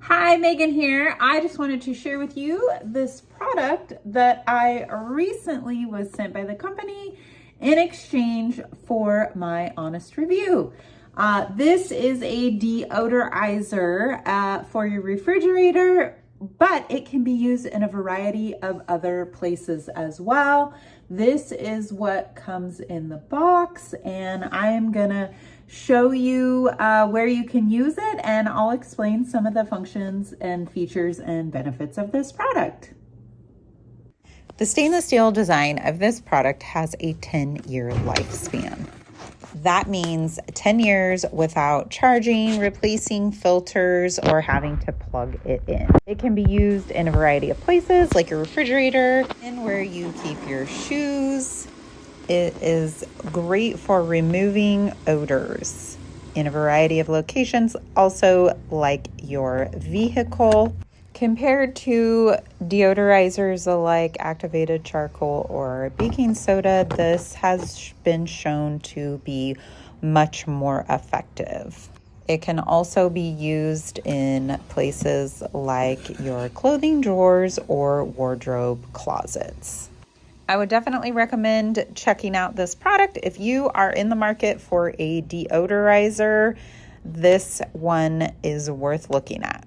Hi, Megan here. I just wanted to share with you this product that I recently was sent by the company in exchange for my honest review. This is a deodorizer for your refrigerator, but it can be used in a variety of other places as well. This is what comes in the box, and I am gonna show you where you can use it, and I'll explain some of the functions and features and benefits of this product. The stainless steel design of this product has a 10-year lifespan. That means 10 years without charging, replacing filters, or having to plug it in. It can be used in a variety of places, like your refrigerator and where you keep your shoes. It is great for removing odors in a variety of locations, also like your vehicle. Compared to deodorizers like activated charcoal or baking soda, this has been shown to be much more effective. It can also be used in places like your clothing drawers or wardrobe closets. I would definitely recommend checking out this product. If you are in the market for a deodorizer, this one is worth looking at.